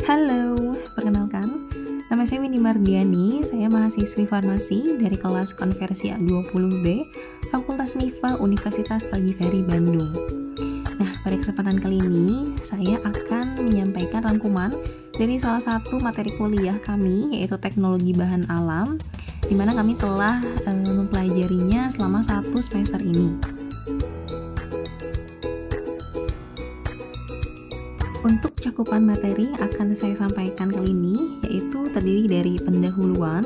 Halo, perkenalkan, nama saya Windy Mardiani, saya mahasiswi farmasi dari kelas konversi A20B, Fakultas MIPA Universitas Pagiferi Bandung. Nah, pada kesempatan kali ini, saya akan menyampaikan rangkuman dari salah satu materi kuliah kami, yaitu Teknologi Bahan Alam, di mana kami telah mempelajarinya selama 1 semester ini. Untuk cakupan materi yang akan saya sampaikan kali ini, yaitu terdiri dari pendahuluan,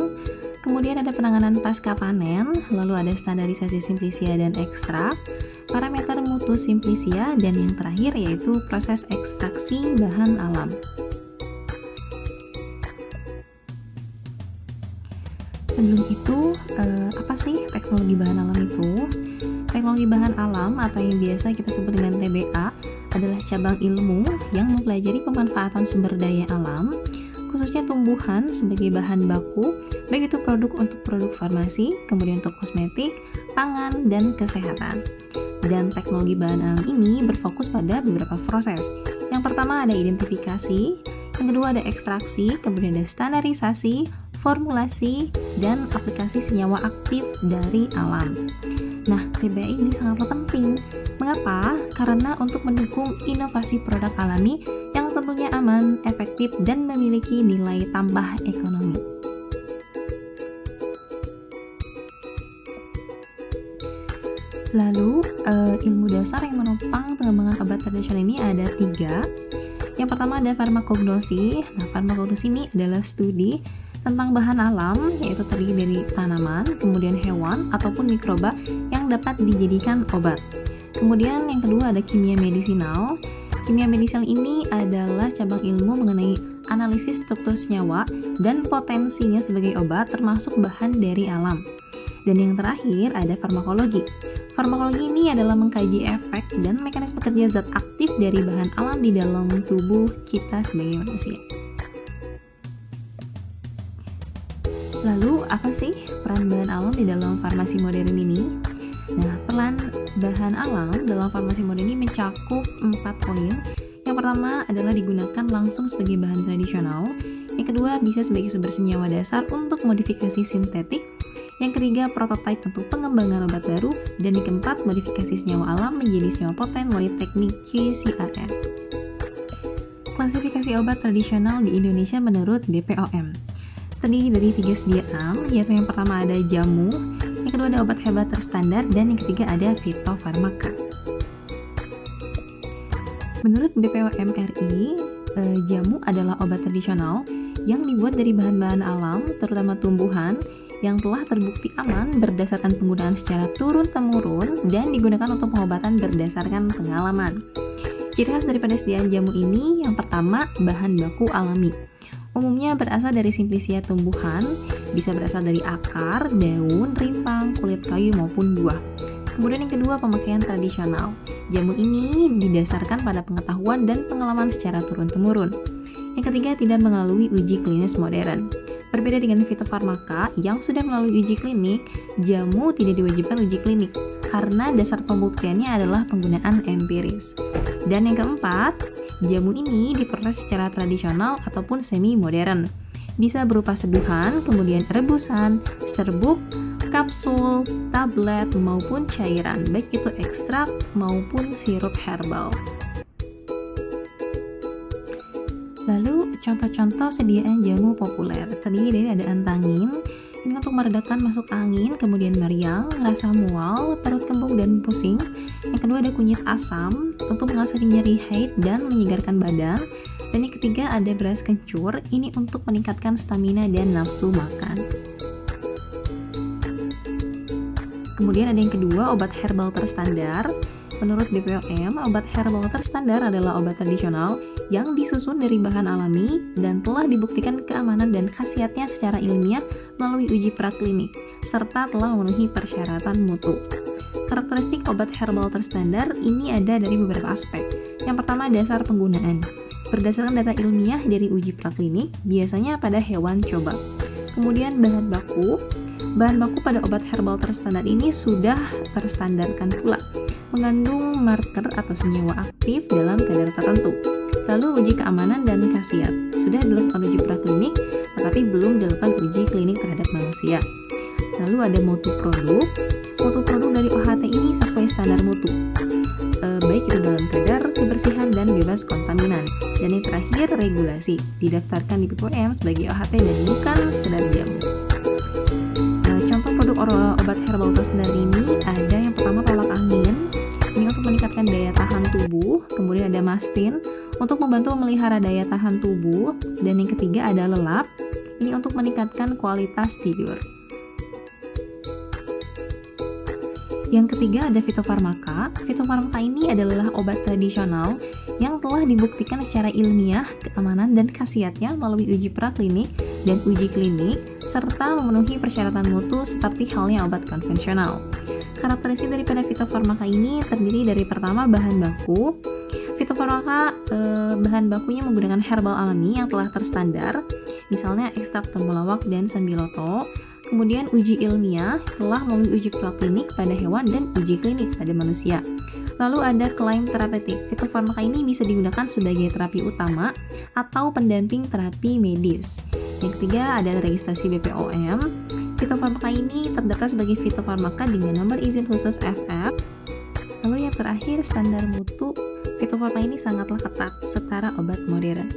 kemudian ada penanganan pasca panen, lalu ada standarisasi simplisia dan ekstrak, parameter mutu simplisia, dan yang terakhir yaitu proses ekstraksi bahan alam. Sebelum itu, apa sih teknologi bahan alam itu? Teknologi bahan alam atau yang biasa kita sebut dengan TBA adalah cabang ilmu yang mempelajari pemanfaatan sumber daya alam, khususnya tumbuhan sebagai bahan baku, baik itu produk untuk produk farmasi, kemudian untuk kosmetik, pangan, dan kesehatan. Dan teknologi bahan alam ini berfokus pada beberapa proses. Yang pertama ada identifikasi, yang kedua ada ekstraksi, kemudian ada standarisasi, formulasi, dan aplikasi senyawa aktif dari alam. Nah, TBA ini sangatlah penting. Mengapa? Karena untuk mendukung inovasi produk alami yang tentunya aman, efektif, dan memiliki nilai tambah ekonomi. Lalu, ilmu dasar yang menopang pengembangan obat tradisional ini ada 3. Yang pertama ada farmakognosi. Nah, farmakognosi ini adalah studi tentang bahan alam, yaitu terdiri dari tanaman, kemudian hewan, ataupun mikroba yang dapat dijadikan obat. Kemudian yang kedua ada kimia medisinal. Kimia medisinal ini adalah cabang ilmu mengenai analisis struktur senyawa dan potensinya sebagai obat termasuk bahan dari alam. Dan yang terakhir ada farmakologi. Farmakologi ini adalah mengkaji efek dan mekanisme kerja zat aktif dari bahan alam di dalam tubuh kita sebagai manusia. Lalu, apa sih peran bahan alam di dalam farmasi modern ini? Nah, peran bahan alam dalam farmasi modern ini mencakup 4 poin. Yang pertama adalah digunakan langsung sebagai bahan tradisional. Yang kedua, bisa sebagai sumber senyawa dasar untuk modifikasi sintetik. Yang ketiga, prototipe untuk pengembangan obat baru. Dan yang keempat, modifikasi senyawa alam menjadi senyawa poten melalui teknik QCRN. Klasifikasi obat tradisional di Indonesia menurut BPOM terdiri dari 3 sediaan, yaitu yang pertama ada jamu, yang kedua ada obat herbal terstandar, dan yang ketiga ada fitofarmaka. Menurut BPOM RI, jamu adalah obat tradisional yang dibuat dari bahan-bahan alam, terutama tumbuhan, yang telah terbukti aman berdasarkan penggunaan secara turun-temurun dan digunakan untuk pengobatan berdasarkan pengalaman. Ciri khas daripada sediaan jamu ini, yang pertama, bahan baku alami. Umumnya berasal dari simplisia tumbuhan, bisa berasal dari akar, daun, rimpang, kulit kayu maupun buah. Kemudian yang kedua, pemakaian tradisional. Jamu ini didasarkan pada pengetahuan dan pengalaman secara turun-temurun. Yang ketiga, tidak melalui uji klinis modern. Berbeda dengan fitofarmaka yang sudah melalui uji klinik, jamu tidak diwajibkan uji klinik karena dasar pembuktiannya adalah penggunaan empiris. Dan yang keempat, jamu ini diproses secara tradisional ataupun semi modern. Bisa berupa seduhan, kemudian rebusan, serbuk, kapsul, tablet, maupun cairan, baik itu ekstrak maupun sirup herbal. Lalu, contoh-contoh sediaan jamu populer terdiri dari ada antangin, ini untuk meredakan masuk angin, kemudian meriang, rasa mual, perut kembung dan pusing. Yang kedua ada kunyit asam untuk mengatasi nyeri haid dan menyegarkan badan. Dan yang ketiga ada beras kencur, ini untuk meningkatkan stamina dan nafsu makan. Kemudian ada yang kedua, obat herbal terstandar. Menurut BPOM, obat herbal terstandar adalah obat tradisional yang disusun dari bahan alami dan telah dibuktikan keamanan dan khasiatnya secara ilmiah melalui uji praklinik, serta telah memenuhi persyaratan mutu. Karakteristik obat herbal terstandar ini ada dari beberapa aspek. Yang pertama, dasar penggunaan. Berdasarkan data ilmiah dari uji praklinik, biasanya pada hewan coba. Kemudian bahan baku. Bahan baku pada obat herbal terstandar ini sudah terstandarkan pula, mengandung marker atau senyawa aktif dalam kadar tertentu. Lalu uji keamanan dan khasiat. Sudah dilakukan uji praklinik, tetapi belum dilakukan uji klinik terhadap manusia. Lalu ada mutu produk. Mutu produk dari OHT ini sesuai standar mutu, baik itu dalam kadar, kebersihan, dan bebas kontaminan. Dan yang terakhir, regulasi. Didaftarkan di BPOM sebagai OHT dan bukan sekedar jamu. Contoh produk obat herbal terstandar ini ada yang pertama tolak angin. Ini untuk meningkatkan daya tahan tubuh. Kemudian ada mastin untuk membantu memelihara daya tahan tubuh. Dan yang ketiga ada lelap. Ini untuk meningkatkan kualitas tidur. Yang ketiga ada fitofarmaka. Fitofarmaka ini adalah obat tradisional yang telah dibuktikan secara ilmiah keamanan dan khasiatnya melalui uji praklinik dan uji klinik serta memenuhi persyaratan mutu seperti halnya obat konvensional. Karakteristik daripada fitofarmaka ini terdiri dari pertama bahan baku. Fitofarmaka bahan bakunya menggunakan herbal alami yang telah terstandar, misalnya ekstrak temulawak dan sambiloto. Kemudian uji ilmiah telah melalui uji praklinik pada hewan dan uji klinik pada manusia. Lalu ada klaim terapeutik. Fitofarmaka ini bisa digunakan sebagai terapi utama atau pendamping terapi medis. Yang ketiga ada registrasi BPOM. Fitofarmaka ini terdaftar sebagai fitofarmaka dengan nomor izin khusus FF. Lalu yang terakhir standar mutu. Fitofarmaka ini sangatlah ketat setara obat modern.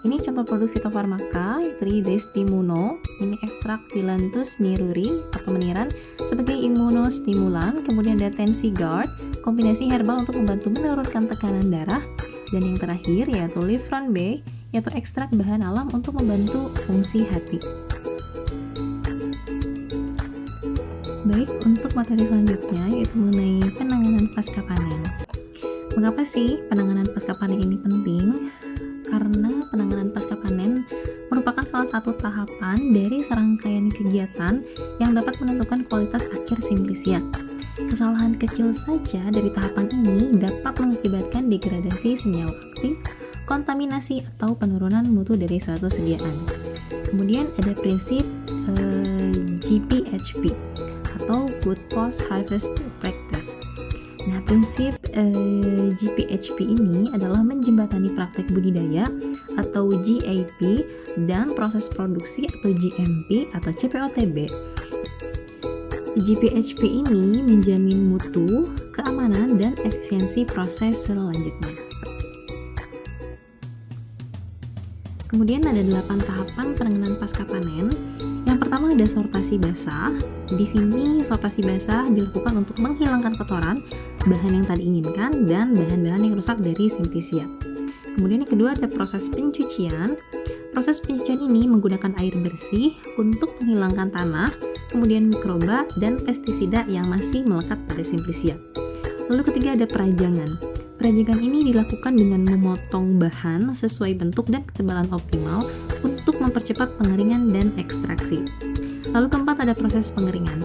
Ini contoh produk fitofarmaka terdiri dari Stimuno, ini ekstrak Phyllanthus niruri atau meniran sebagai imunostimulan, kemudian ada Tensigard, kombinasi herbal untuk membantu menurunkan tekanan darah, dan yang terakhir yaitu Livron B, yaitu ekstrak bahan alam untuk membantu fungsi hati. Baik, untuk materi selanjutnya yaitu mengenai penanganan pasca panen. Mengapa sih penanganan pasca panen ini penting? Karena penanganan pasca panen merupakan salah satu tahapan dari serangkaian kegiatan yang dapat menentukan kualitas akhir simplisia. Kesalahan kecil saja dari tahapan ini dapat mengakibatkan degradasi senyawa aktif, kontaminasi, atau penurunan mutu dari suatu sediaan. Kemudian ada prinsip GPHP atau Good Post Harvest Practice. Nah, prinsip GPHP ini adalah menjembatani praktek budidaya atau GAP dan proses produksi atau GMP atau CPOTB. GPHP ini menjamin mutu, keamanan, dan efisiensi proses selanjutnya. Kemudian ada 8 tahapan penanganan pasca panen. Yang pertama ada sortasi basah. Di sini sortasi basah dilakukan untuk menghilangkan kotoran, bahan yang tadi inginkan, dan bahan-bahan yang rusak dari simplisia. Kemudian yang kedua ada proses pencucian. Proses pencucian ini menggunakan air bersih untuk menghilangkan tanah, kemudian mikroba dan pestisida yang masih melekat pada simplisia. Lalu ketiga ada perajangan. Perajangan ini dilakukan dengan memotong bahan sesuai bentuk dan ketebalan optimal untuk mempercepat pengeringan dan ekstraksi. Lalu keempat ada proses pengeringan.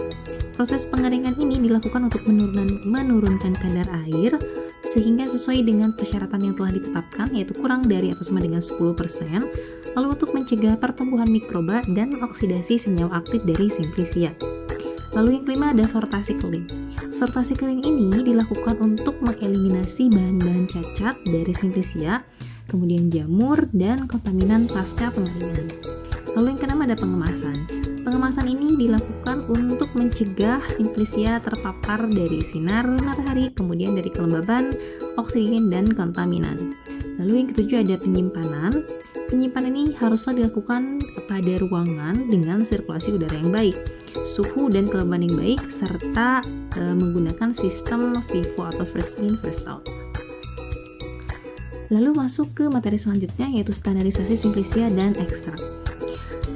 Proses pengeringan ini dilakukan untuk menurunkan kadar air sehingga sesuai dengan persyaratan yang telah ditetapkan, yaitu kurang dari atau sama dengan 10%. Lalu untuk mencegah pertumbuhan mikroba dan oksidasi senyawa aktif dari simplisia. Lalu yang kelima ada sortasi kering. Sortasi kering ini dilakukan untuk mengeliminasi bahan-bahan cacat dari simplisia, kemudian jamur dan kontaminan pasca pengeringan. Lalu yang keenam ada pengemasan. Pengemasan ini dilakukan untuk mencegah simplisia terpapar dari sinar matahari, kemudian dari kelembaban, oksigen, dan kontaminan. Lalu yang ketujuh ada penyimpanan. Penyimpanan ini haruslah dilakukan pada ruangan dengan sirkulasi udara yang baik, suhu dan kelembaban yang baik, serta menggunakan sistem FIFO atau first in first out. Lalu masuk ke materi selanjutnya yaitu standarisasi simplisia dan ekstrak.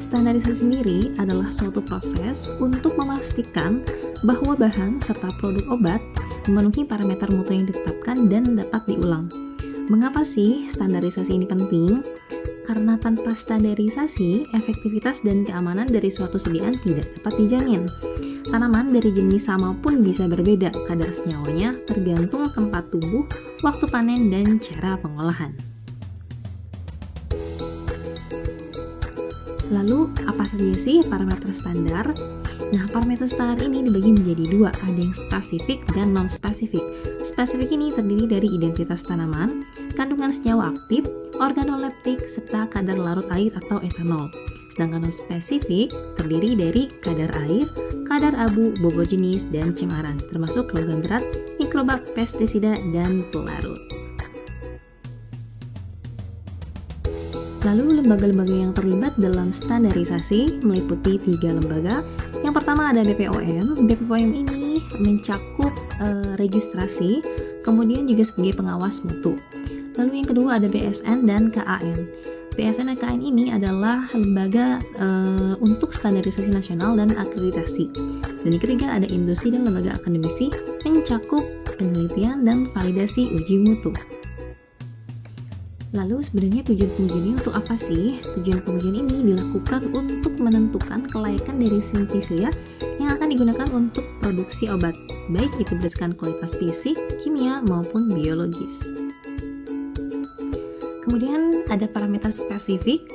Standarisasi sendiri adalah suatu proses untuk memastikan bahwa bahan serta produk obat memenuhi parameter mutu yang ditetapkan dan dapat diulang. Mengapa sih standarisasi ini penting? Karena tanpa standarisasi, efektivitas dan keamanan dari suatu sediaan tidak dapat dijamin. Tanaman dari jenis sama pun bisa berbeda kadar senyawanya tergantung tempat tumbuh, waktu panen, dan cara pengolahan. Lalu, apa saja sih parameter standar? Nah, parameter standar ini dibagi menjadi dua, ada yang spesifik dan non-spesifik. Spesifik ini terdiri dari identitas tanaman, kandungan senyawa aktif, organoleptik, serta kadar larut air atau etanol. Sedangkan non-spesifik terdiri dari kadar air, kadar abu, bobot jenis, dan cemaran, termasuk logam berat, mikroba, pestisida, dan pelarut. Lalu lembaga-lembaga yang terlibat dalam standarisasi meliputi 3 lembaga. Yang pertama ada BPOM. BPOM ini mencakup registrasi, kemudian juga sebagai pengawas mutu. Lalu yang kedua ada BSN dan KAN. BSN dan KAN ini adalah lembaga untuk standarisasi nasional dan akreditasi. Dan yang ketiga ada industri dan lembaga akademisi mencakup penelitian dan validasi uji mutu. Lalu sebenarnya tujuan pengujian ini untuk apa sih? Tujuan pengujian ini dilakukan untuk menentukan kelayakan dari simplicia yang akan digunakan untuk produksi obat, baik itu berdasarkan kualitas fisik, kimia, maupun biologis. Kemudian ada parameter spesifik.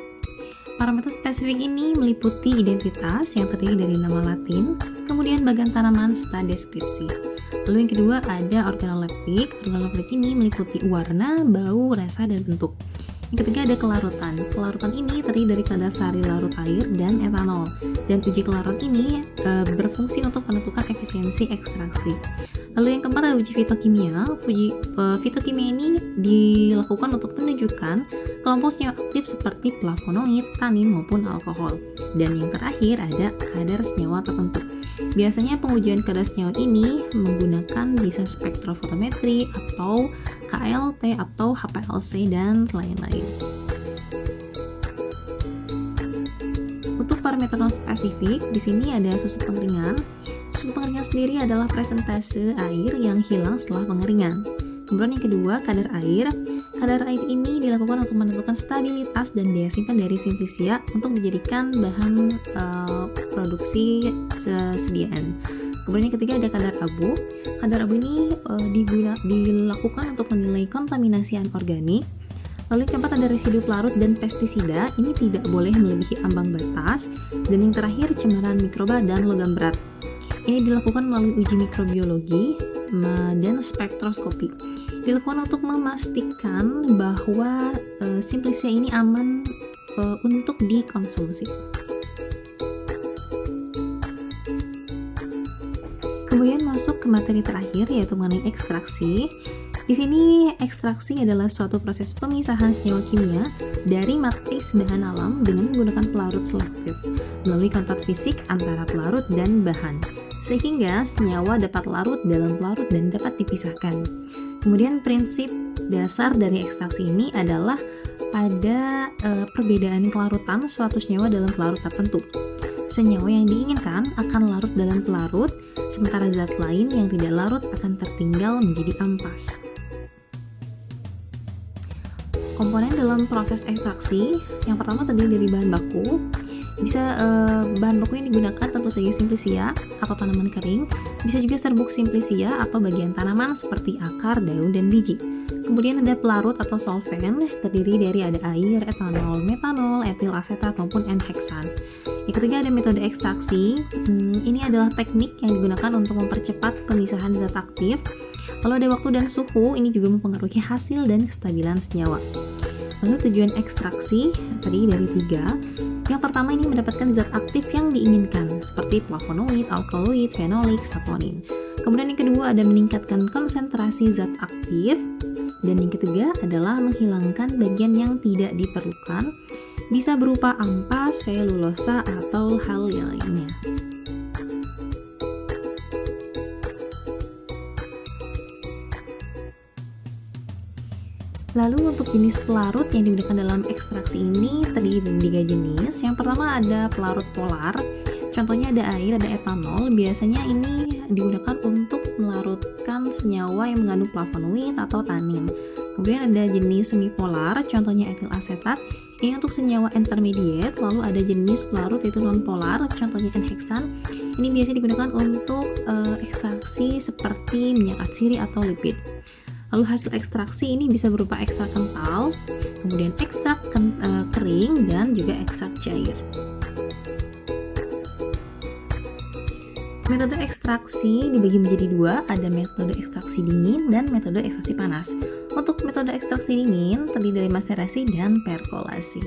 Parameter spesifik ini meliputi identitas yang terdiri dari nama Latin, kemudian bagian tanaman serta deskripsi. Lalu yang kedua ada organoleptik. Organoleptik ini meliputi warna, bau, rasa, dan bentuk. Yang ketiga ada kelarutan. Kelarutan ini terdiri dari kadar sari larut air dan etanol. Dan uji kelarutan ini berfungsi untuk menentukan efisiensi ekstraksi. Lalu yang keempat ada uji fitokimia. Uji fitokimia ini dilakukan untuk menunjukkan kelompok senyawa aktif seperti flavonoid, tanin, maupun alkohol. Dan yang terakhir ada kadar senyawa tertentu. Biasanya pengujian kadar senyawa ini menggunakan bisa spektrofotometri atau KLT atau HPLC dan lain-lain. Untuk parameter non spesifik, di sini ada susut pengeringan. Susut pengeringan sendiri adalah presentase air yang hilang setelah pengeringan. Kemudian yang kedua, kadar air. Kadar air ini dilakukan untuk menentukan stabilitas dan daya simpan dari simplicia untuk dijadikan bahan produksi sediaan. Kemudian yang ketiga ada kadar abu. Kadar abu ini dilakukan untuk menilai kontaminasi anorganik. Lalu yang keempat ada residu pelarut dan pestisida. Ini tidak boleh melebihi ambang batas. Dan yang terakhir cemaran mikroba dan logam berat. Ini dilakukan melalui uji mikrobiologi dan spektroskopi. Dilakukan untuk memastikan bahwa simplicia ini aman untuk dikonsumsi. Kemudian masuk ke materi terakhir yaitu mengenai ekstraksi. Di sini ekstraksi adalah suatu proses pemisahan senyawa kimia dari matris bahan alam dengan menggunakan pelarut selektif melalui kontak fisik antara pelarut dan bahan, sehingga senyawa dapat larut dalam pelarut dan dapat dipisahkan. Kemudian prinsip dasar dari ekstraksi ini adalah pada perbedaan kelarutan suatu senyawa dalam pelarut tertentu. Senyawa yang diinginkan akan larut dalam pelarut, sementara zat lain yang tidak larut akan tertinggal menjadi ampas. Komponen dalam proses ekstraksi yang pertama terdiri dari bahan baku. Bahan baku yang digunakan tentu saja simplicia atau tanaman kering, bisa juga serbuk simplicia atau bagian tanaman seperti akar, daun, dan biji. Kemudian ada pelarut atau solvent, terdiri dari ada air, etanol, metanol, etil asetat maupun N-heksan. Yang ketiga ada metode ekstraksi. Ini adalah teknik yang digunakan untuk mempercepat pemisahan zat aktif. Lalu ada waktu dan suhu, ini juga mempengaruhi hasil dan kestabilan senyawa. Lalu tujuan ekstraksi tadi dari 3. Yang pertama ini mendapatkan zat aktif yang diinginkan seperti flavonoid, alkaloid, fenolik, saponin. Kemudian yang kedua ada meningkatkan konsentrasi zat aktif. Dan yang ketiga adalah menghilangkan bagian yang tidak diperlukan, bisa berupa ampas, selulosa, atau hal yang lainnya. Lalu untuk jenis pelarut yang digunakan dalam ekstraksi ini terdiri dari 3 jenis. Yang pertama ada pelarut polar. Contohnya ada air, ada etanol. Biasanya ini digunakan untuk melarutkan senyawa yang mengandung flavonoid atau tanin. Kemudian ada jenis semipolar, contohnya etil asetat. Ini untuk senyawa intermediate. Lalu ada jenis pelarut yaitu nonpolar, contohnya N-heksan. Ini biasanya digunakan untuk ekstraksi seperti minyak atsiri atau lipid. Lalu hasil ekstraksi ini bisa berupa ekstrak kental, kemudian ekstrak kering, dan juga ekstrak cair. Metode ekstraksi dibagi menjadi 2, ada metode ekstraksi dingin dan metode ekstraksi panas. Untuk Untuk metode ekstraksi dingin terdiri dari maserasi dan perkolasi.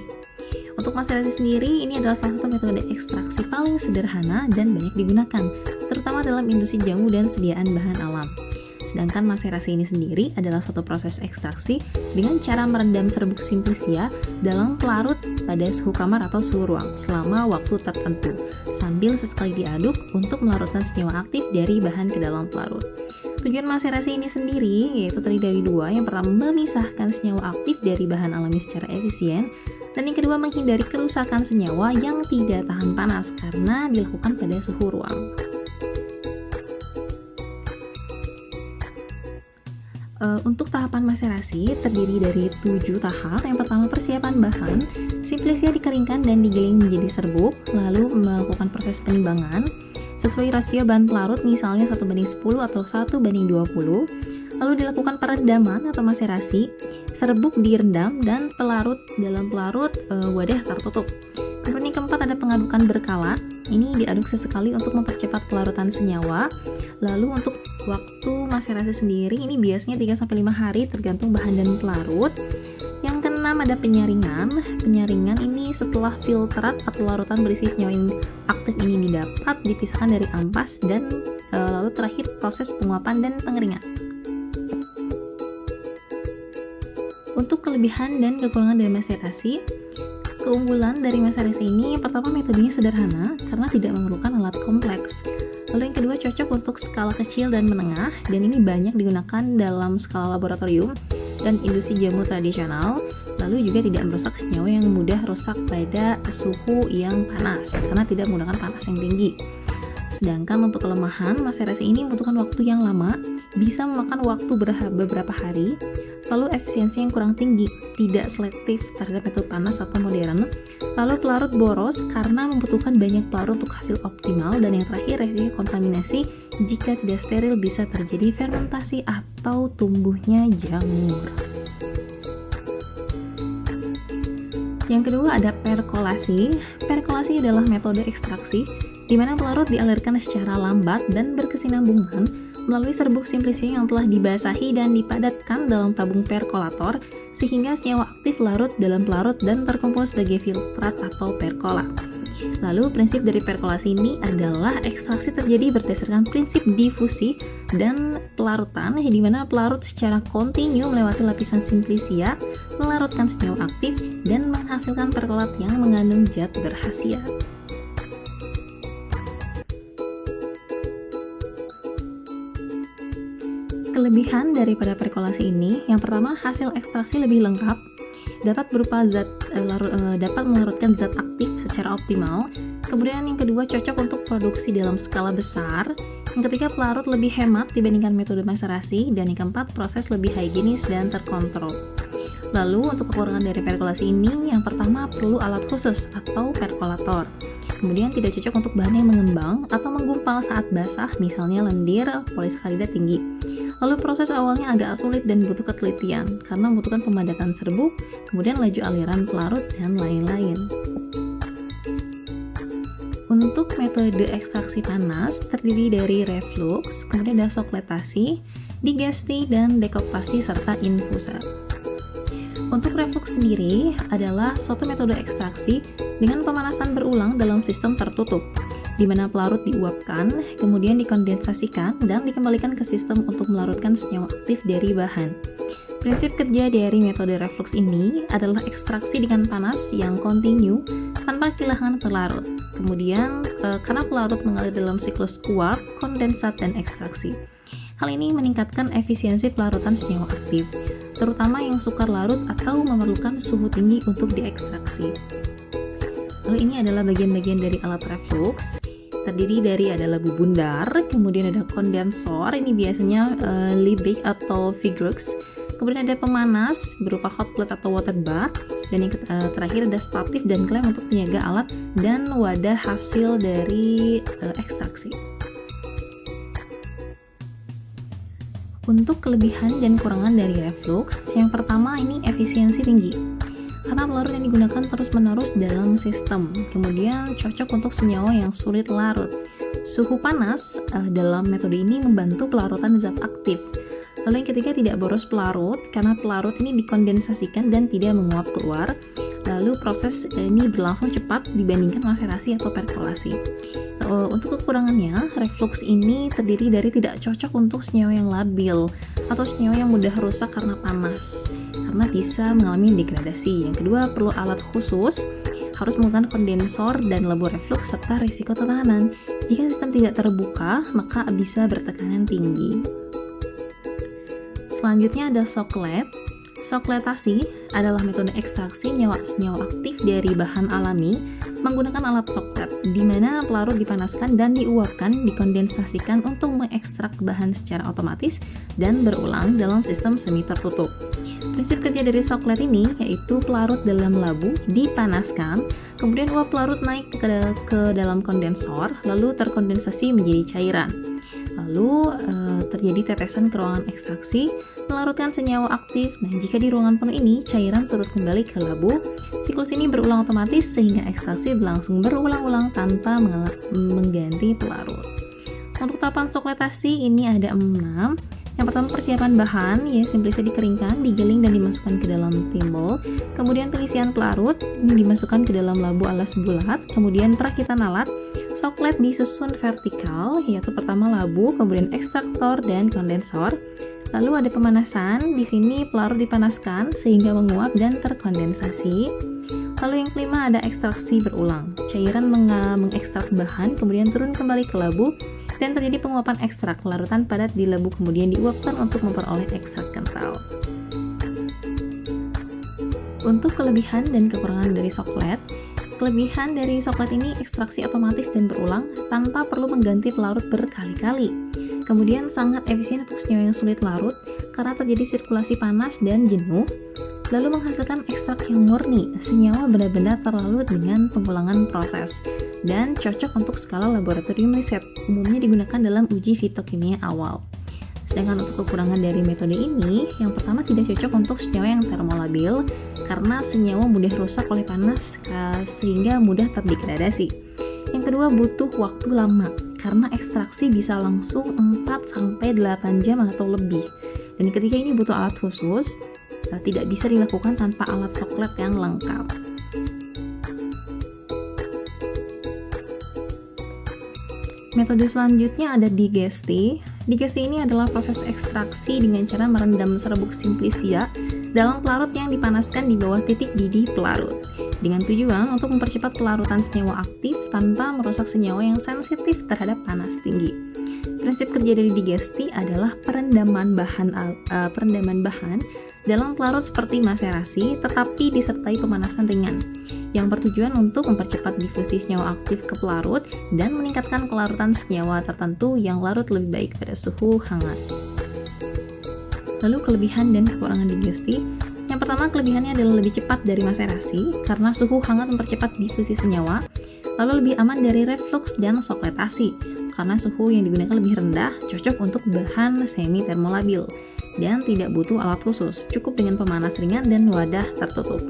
Untuk maserasi sendiri, ini adalah salah satu metode ekstraksi paling sederhana dan banyak digunakan, terutama dalam industri jamu dan sediaan bahan alam. Sedangkan maserasi ini sendiri adalah suatu proses ekstraksi dengan cara merendam serbuk simplicia dalam pelarut pada suhu kamar atau suhu ruang selama waktu tertentu, sambil sesekali diaduk untuk melarutkan senyawa aktif dari bahan ke dalam pelarut. Tujuan maserasi ini sendiri yaitu terdiri dari dua. Yang pertama, memisahkan senyawa aktif dari bahan alami secara efisien, dan yang kedua, menghindari kerusakan senyawa yang tidak tahan panas karena dilakukan pada suhu ruang. Untuk tahapan maserasi terdiri dari 7 tahap. Yang pertama, persiapan bahan. Simplicia dikeringkan dan digiling menjadi serbuk, lalu melakukan proses penimbangan sesuai rasio bahan pelarut, misalnya 1:10 atau 1:20. Lalu dilakukan perendaman atau maserasi. Serbuk direndam dan pelarut dalam pelarut wadah tertutup. Kemudian yang keempat, ada pengadukan berkala. Ini diaduk sesekali untuk mempercepat pelarutan senyawa. Lalu untuk waktu maserasi sendiri ini biasanya 3-5 hari tergantung bahan dan pelarut. Yang keenam, ada penyaringan. Penyaringan ini setelah filtrat atau larutan berisi senyawa yang aktif ini didapat, dipisahkan dari ampas, dan lalu terakhir proses penguapan dan pengeringan. Untuk kelebihan dan kekurangan dari maserasi, keunggulan dari maserasi ini, pertama, metodenya sederhana karena tidak memerlukan alat kompleks. Lalu yang kedua, cocok untuk skala kecil dan menengah, dan ini banyak digunakan dalam skala laboratorium dan industri jamu tradisional. Lalu juga tidak merusak senyawa yang mudah rusak pada suhu yang panas karena tidak menggunakan panas yang tinggi. Sedangkan untuk kelemahan, maserasi ini membutuhkan waktu yang lama, bisa memakan waktu beberapa hari. Lalu efisiensi yang kurang tinggi, tidak selektif terhadap metode panas atau modern. Lalu pelarut boros karena membutuhkan banyak pelarut untuk hasil optimal. Dan yang terakhir, resiko kontaminasi jika tidak steril, bisa terjadi fermentasi atau tumbuhnya jamur. Yang kedua, ada perkolasi. Perkolasi adalah metode ekstraksi di mana pelarut dialirkan secara lambat dan berkesinambungan melalui serbuk simplicia yang telah dibasahi dan dipadatkan dalam tabung perkolator sehingga senyawa aktif larut dalam pelarut dan terkumpul sebagai filtrat atau perkola. Lalu prinsip dari perkolasi ini adalah ekstraksi terjadi berdasarkan prinsip difusi dan pelarutan, di mana pelarut secara kontinu melewati lapisan simplicia, melarutkan senyawa aktif dan menghasilkan perkolat yang mengandung zat berkhasiat. Kelebihan daripada perkolasi ini, yang pertama, hasil ekstraksi lebih lengkap, dapat berupa dapat melarutkan zat aktif secara optimal. Kemudian yang kedua, cocok untuk produksi dalam skala besar. Yang ketiga, pelarut lebih hemat dibandingkan metode maserasi. Dan yang keempat, proses lebih higienis dan terkontrol. Lalu untuk kekurangan dari perkolasi ini, yang pertama, perlu alat khusus atau perkolator. Kemudian tidak cocok untuk bahan yang mengembang atau menggumpal saat basah, misalnya lendir, polisakarida tinggi. Lalu proses awalnya agak sulit dan butuh ketelitian karena membutuhkan pemadatan serbuk, kemudian laju aliran pelarut, dan lain-lain. Untuk metode ekstraksi panas terdiri dari reflux, kemudian ada sokletasi, digesti, dan dekoktasi serta infusa. Untuk reflux sendiri adalah suatu metode ekstraksi dengan pemanasan berulang dalam sistem tertutup, di mana pelarut diuapkan, kemudian dikondensasikan, dan dikembalikan ke sistem untuk melarutkan senyawa aktif dari bahan. Prinsip kerja dari metode reflux ini adalah ekstraksi dengan panas yang kontinu tanpa kehilangan pelarut. Kemudian, karena pelarut mengalir dalam siklus uap, kondensat, dan ekstraksi. Hal ini meningkatkan efisiensi pelarutan senyawa aktif, terutama yang sukar larut atau memerlukan suhu tinggi untuk diekstraksi. Lalu ini adalah bagian-bagian dari alat reflux. Terdiri dari adalah bubundar, kemudian ada kondensor, ini biasanya Liebig atau Vigrux. Kemudian ada pemanas berupa hot plate atau water bath, dan yang terakhir ada statif dan klem untuk penyaga alat dan wadah hasil dari ekstraksi. Untuk kelebihan dan kekurangan dari reflux, yang pertama ini efisiensi tinggi karena pelarut yang digunakan terus-menerus dalam sistem. Kemudian cocok untuk senyawa yang sulit larut. Suhu panas dalam metode ini membantu pelarutan zat aktif. Lalu yang ketiga, tidak boros pelarut, karena pelarut ini dikondensasikan dan tidak menguap keluar. Lalu proses ini berlangsung cepat dibandingkan maserasi atau perkolasi. Untuk kekurangannya, reflux ini terdiri dari tidak cocok untuk senyawa yang labil atau senyawa yang mudah rusak karena panas, karena bisa mengalami degradasi. Yang kedua, perlu alat khusus, harus menggunakan kondensor dan labu reflux, serta risiko tertahanan. Jika sistem tidak terbuka, maka bisa bertekanan tinggi. Selanjutnya ada soklet. Sokletasi adalah metode ekstraksi senyawa aktif dari bahan alami menggunakan alat soklet, di mana pelarut dipanaskan dan diuapkan, dikondensasikan untuk mengekstrak bahan secara otomatis dan berulang dalam sistem semi tertutup. Prinsip kerja dari soklet ini yaitu pelarut dalam labu dipanaskan, kemudian uap pelarut naik ke dalam kondensor, lalu terkondensasi menjadi cairan. Lalu terjadi tetesan ke ruangan ekstraksi, melarutkan senyawa aktif. Nah, jika di ruangan penuh ini, cairan turut kembali ke labu. Siklus ini berulang otomatis sehingga ekstraksi berlangsung berulang-ulang tanpa mengganti pelarut. Untuk tahapan sokletasi ini ada 6. Yang pertama, persiapan bahan, simplisnya dikeringkan, digiling dan dimasukkan ke dalam timbul. Kemudian pengisian pelarut, ini dimasukkan ke dalam labu alas bulat. Kemudian perakitan alat, soklet disusun vertikal, yaitu pertama labu, kemudian ekstraktor dan kondensor. Lalu ada pemanasan, di sini pelarut dipanaskan sehingga menguap dan terkondensasi. Lalu yang kelima ada ekstraksi berulang, cairan mengekstrak bahan, kemudian turun kembali ke labu, dan terjadi penguapan ekstrak. Larutan padat di labu kemudian diuapkan untuk memperoleh ekstrak kental. Untuk kelebihan dan kekurangan dari soklet, kelebihan dari soklet ini ekstraksi otomatis dan berulang tanpa perlu mengganti pelarut berkali-kali. Kemudian sangat efisien untuk senyawa yang sulit larut karena terjadi sirkulasi panas dan jenuh. Lalu menghasilkan ekstrak yang murni, senyawa benar-benar terlalu dengan pengulangan proses, dan cocok untuk skala laboratorium riset, umumnya digunakan dalam uji fitokimia awal. Sedangkan untuk kekurangan dari metode ini, yang pertama tidak cocok untuk senyawa yang termolabil, karena senyawa mudah rusak oleh panas sehingga mudah terdegradasi. Yang kedua, butuh waktu lama, karena ekstraksi bisa langsung 4-8 jam atau lebih. Dan ketiga, ini butuh alat khusus, tidak bisa dilakukan tanpa alat soklet yang lengkap. Metode selanjutnya ada digesti. Digesti ini adalah proses ekstraksi dengan cara merendam serbuk simplisia dalam pelarut yang dipanaskan di bawah titik didih pelarut, dengan tujuan untuk mempercepat pelarutan senyawa aktif tanpa merusak senyawa yang sensitif terhadap panas tinggi. Prinsip kerja dari digesti adalah perendaman bahan dalam pelarut seperti maserasi, tetapi disertai pemanasan ringan, yang bertujuan untuk mempercepat difusi senyawa aktif ke pelarut dan meningkatkan kelarutan senyawa tertentu yang larut lebih baik pada suhu hangat. Lalu kelebihan dan kekurangan digesti. Yang pertama, kelebihannya adalah lebih cepat dari maserasi karena suhu hangat mempercepat difusi senyawa. Lalu lebih aman dari reflux dan sokletasi karena suhu yang digunakan lebih rendah, cocok untuk bahan semi termolabil dan tidak butuh alat khusus, cukup dengan pemanas ringan dan wadah tertutup.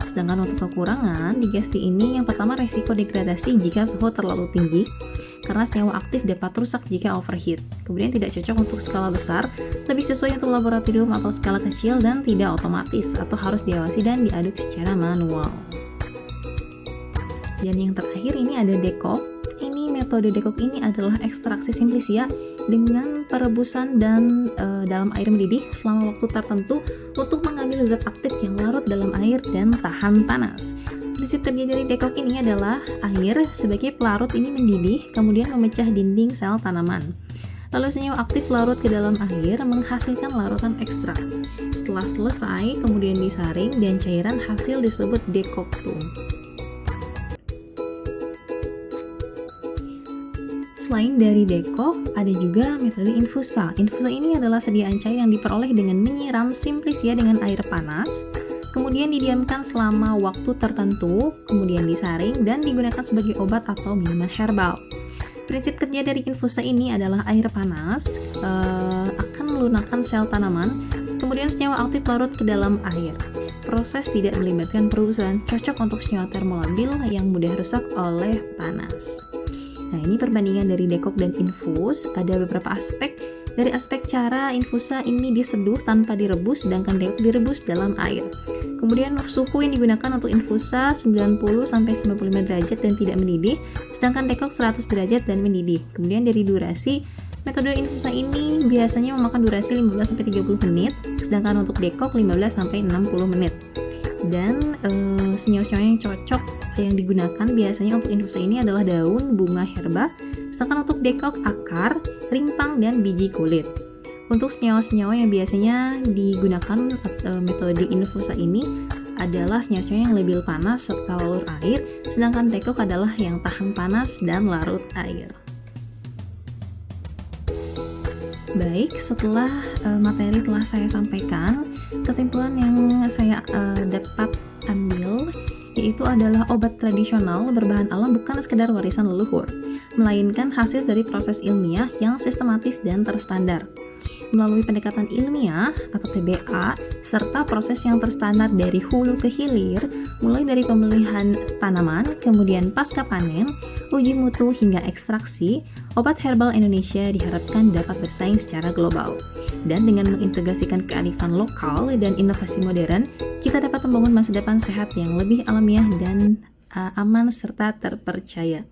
Sedangkan untuk kekurangan digesti ini, yang pertama resiko degradasi jika suhu terlalu tinggi karena senyawa aktif dapat rusak jika overheat. Kemudian tidak cocok untuk skala besar, lebih sesuai untuk laboratorium atau skala kecil dan tidak otomatis atau harus diawasi dan diaduk secara manual. Dan yang terakhir ini ada dekok. Metode dekok ini adalah ekstraksi simplisia dengan perebusan dan dalam air mendidih selama waktu tertentu untuk mengambil zat aktif yang larut dalam air dan tahan panas. Prinsip kerja dari dekok ini adalah air sebagai pelarut ini mendidih, kemudian memecah dinding sel tanaman. Lalu senyawa aktif larut ke dalam air menghasilkan larutan ekstrak. Setelah selesai, kemudian disaring dan cairan hasil disebut dekoktum. Selain dari dekok, ada juga metode infusa. Infusa ini adalah sediaan cair yang diperoleh dengan menyiram simplisia dengan air panas, kemudian didiamkan selama waktu tertentu, kemudian disaring dan digunakan sebagai obat atau minuman herbal. Prinsip kerja dari infusa ini adalah air panas akan melunakkan sel tanaman, kemudian senyawa aktif larut ke dalam air. Proses tidak melibatkan perubahan, cocok untuk senyawa termolabil yang mudah rusak oleh panas. Nah, ini perbandingan dari dekok dan infus. Ada beberapa aspek Dari aspek cara, infusa ini diseduh tanpa direbus, sedangkan dekok direbus dalam air. Kemudian suhu yang digunakan untuk infusa 90-95 derajat dan tidak mendidih, sedangkan dekok 100 derajat dan mendidih. Kemudian dari durasi, metode infusa ini biasanya memakan durasi 15-30 menit, sedangkan untuk dekok 15-60 menit. Dan senyawa-senyawa yang cocok yang digunakan biasanya untuk infusa ini adalah daun, bunga herba, sedangkan untuk dekok akar, rimpang, dan biji kulit. Untuk senyawa-senyawa yang biasanya digunakan metode infusa ini adalah senyawa-senyawa yang lebih panas serta larut air, sedangkan dekok adalah yang tahan panas dan larut air. Baik, setelah materi telah saya sampaikan, kesimpulan yang saya dapat ambil yaitu adalah obat tradisional berbahan alam bukan sekedar warisan leluhur, melainkan hasil dari proses ilmiah yang sistematis dan terstandar. Melalui pendekatan ilmiah atau TBA, serta proses yang terstandar dari hulu ke hilir, mulai dari pemilihan tanaman, kemudian pasca panen, uji mutu hingga ekstraksi, obat herbal Indonesia diharapkan dapat bersaing secara global. Dan dengan mengintegrasikan kearifan lokal dan inovasi modern, kita dapat membangun masa depan sehat yang lebih alamiah dan aman serta terpercaya.